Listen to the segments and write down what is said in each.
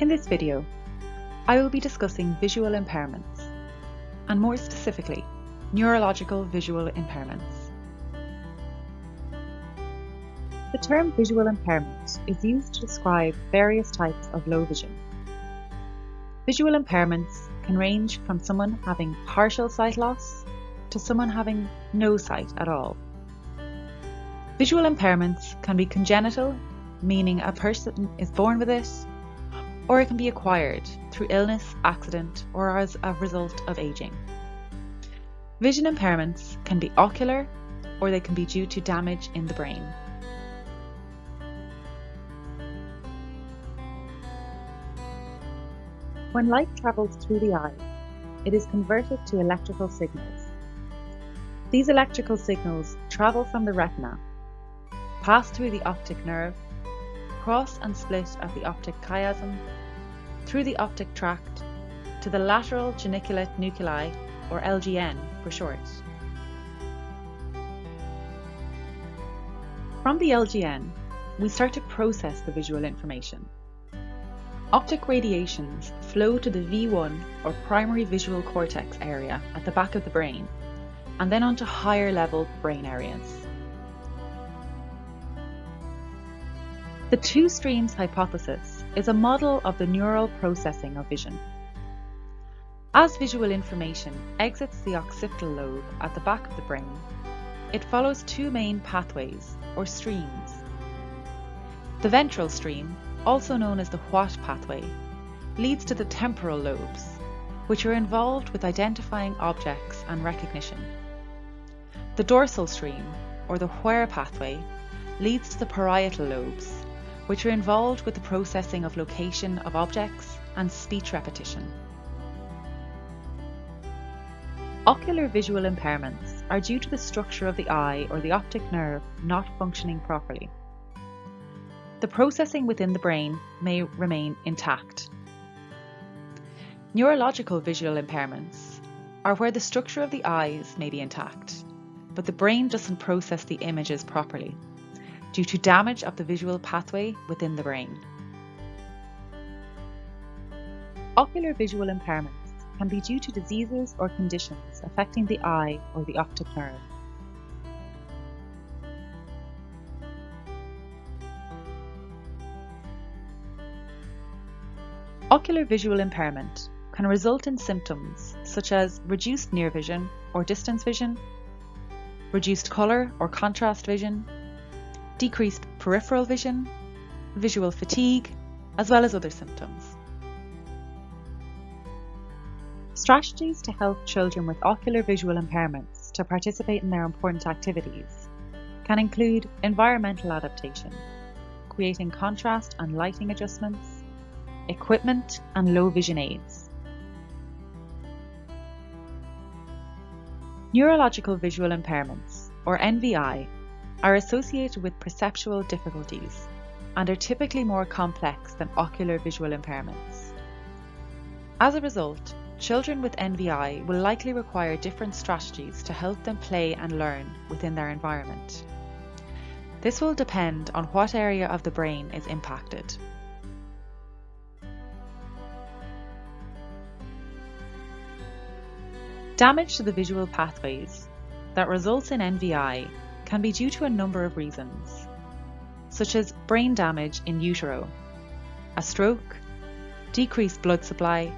In this video, I will be discussing visual impairments, and more specifically, neurological visual impairments. The term visual impairment is used to describe various types of low vision. Visual impairments can range from someone having partial sight loss to someone having no sight at all. Visual impairments can be congenital, meaning a person is born with it, or it can be acquired through illness, accident, or as a result of aging. Vision impairments can be ocular, or they can be due to damage in the brain. When light travels through the eye, it is converted to electrical signals. These electrical signals travel from the retina, pass through the optic nerve, cross and split at the optic chiasm, through the optic tract, to the lateral geniculate nuclei, or LGN for short. From the LGN, we start to process the visual information. Optic radiations flow to the V1 or primary visual cortex area at the back of the brain, and then onto higher level brain areas. The two streams hypothesis is a model of the neural processing of vision. As visual information exits the occipital lobe at the back of the brain, it follows two main pathways or streams. The ventral stream, also known as the what pathway, leads to the temporal lobes, which are involved with identifying objects and recognition. The dorsal stream, or the where pathway, leads to the parietal lobes, which are involved with the processing of location of objects and speech repetition. Ocular visual impairments are due to the structure of the eye or the optic nerve not functioning properly. The processing within the brain may remain intact. Neurological visual impairments are where the structure of the eyes may be intact, but the brain doesn't process the images properly due to damage of the visual pathway within the brain. Ocular visual impairments can be due to diseases or conditions affecting the eye or the optic nerve. Ocular visual impairment can result in symptoms such as reduced near vision or distance vision, reduced colour or contrast vision, decreased peripheral vision, visual fatigue, as well as other symptoms. Strategies to help children with ocular visual impairments to participate in their important activities can include environmental adaptation, creating contrast and lighting adjustments, equipment and low vision aids. Neurological visual impairments, or NVI, are associated with perceptual difficulties and are typically more complex than ocular visual impairments. As a result, children with NVI will likely require different strategies to help them play and learn within their environment. This will depend on what area of the brain is impacted. Damage to the visual pathways that results in NVI can be due to a number of reasons, such as brain damage in utero, a stroke, decreased blood supply,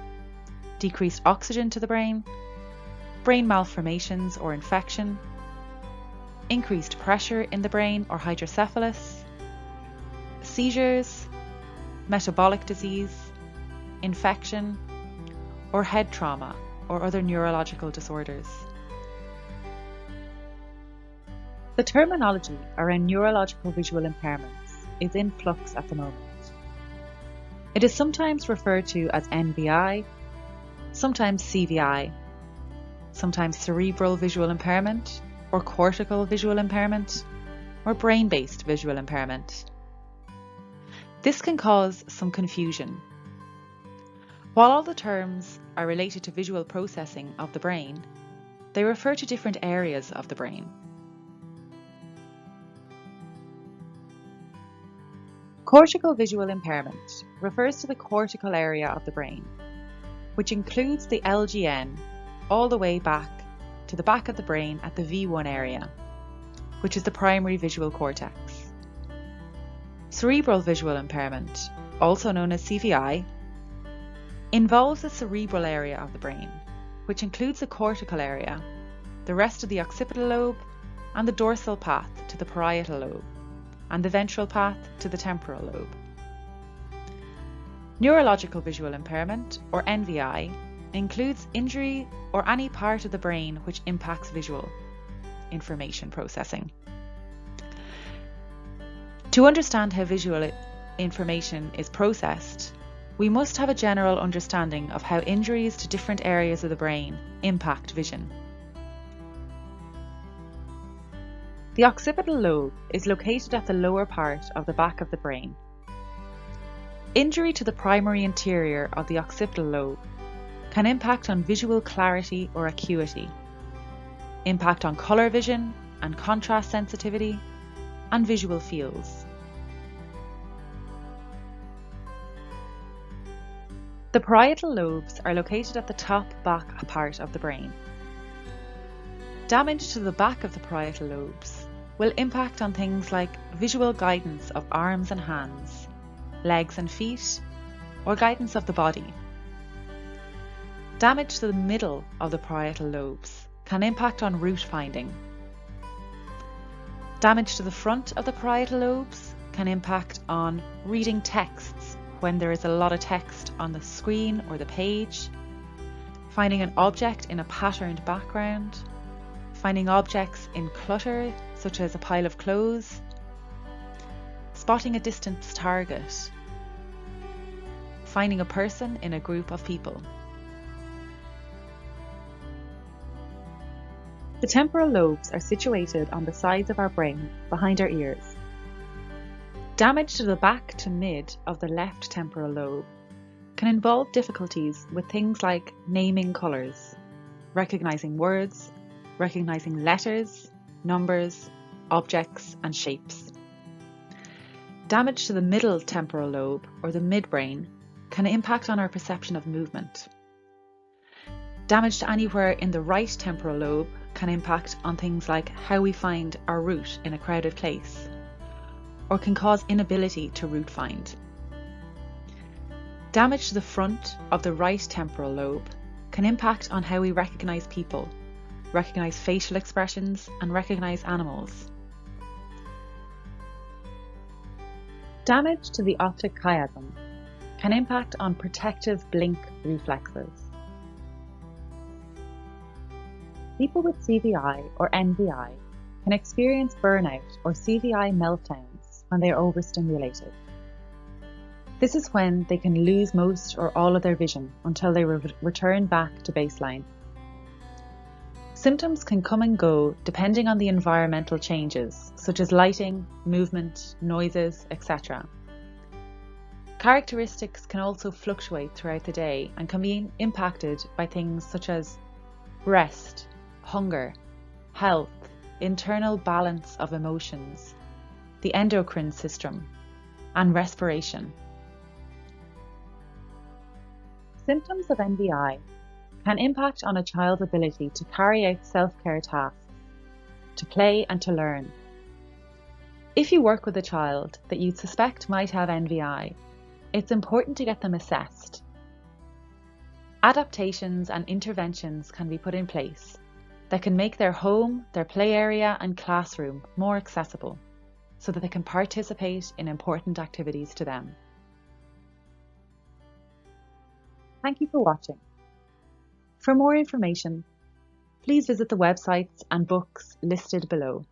decreased oxygen to the brain malformations or infection, increased pressure in the brain or hydrocephalus, seizures, metabolic disease, infection, or head trauma or other neurological disorders. The terminology around neurological visual impairments is in flux at the moment. It is sometimes referred to as NVI, sometimes CVI, sometimes cerebral visual impairment, or cortical visual impairment, or brain-based visual impairment. This can cause some confusion. While all the terms are related to visual processing of the brain, they refer to different areas of the brain. Cortical visual impairment refers to the cortical area of the brain, which includes the LGN all the way back to the back of the brain at the V1 area, which is the primary visual cortex. Cerebral visual impairment, also known as CVI, involves the cerebral area of the brain, which includes the cortical area, the rest of the occipital lobe, and the dorsal path to the parietal lobe, and the ventral path to the temporal lobe. Neurological visual impairment, or NVI, includes injury or any part of the brain which impacts visual information processing. To understand how visual information is processed, we must have a general understanding of how injuries to different areas of the brain impact vision. The occipital lobe is located at the lower part of the back of the brain. Injury to the primary interior of the occipital lobe can impact on visual clarity or acuity, impact on colour vision and contrast sensitivity, and visual fields. The parietal lobes are located at the top back part of the brain. Damage to the back of the parietal lobes will impact on things like visual guidance of arms and hands, legs and feet, or guidance of the body. Damage to the middle of the parietal lobes can impact on route finding. Damage to the front of the parietal lobes can impact on reading texts when there is a lot of text on the screen or the page, finding an object in a patterned background, finding objects in clutter such as a pile of clothes, spotting a distant target, finding a person in a group of people. The temporal lobes are situated on the sides of our brain behind our ears. Damage to the back to mid of the left temporal lobe can involve difficulties with things like naming colours, recognising words, recognising letters, numbers, objects and shapes. Damage to the middle temporal lobe, or the midbrain, can impact on our perception of movement. Damage to anywhere in the right temporal lobe can impact on things like how we find our route in a crowded place, or can cause inability to route find. Damage to the front of the right temporal lobe can impact on how we recognise people, recognise facial expressions, and recognise animals. Damage to the optic chiasm can impact on protective blink reflexes. People with CVI or NVI can experience burnout or CVI meltdowns when they are overstimulated. This is when they can lose most or all of their vision until they return back to baseline. Symptoms can come and go depending on the environmental changes, such as lighting, movement, noises, etc. Characteristics can also fluctuate throughout the day and can be impacted by things such as rest, hunger, health, internal balance of emotions, the endocrine system, and respiration. Symptoms of NVI can impact on a child's ability to carry out self-care tasks, to play and to learn. If you work with a child that you suspect might have NVI, it's important to get them assessed. Adaptations and interventions can be put in place that can make their home, their play area and classroom more accessible so that they can participate in important activities to them. Thank you for watching. For more information, please visit the websites and books listed below.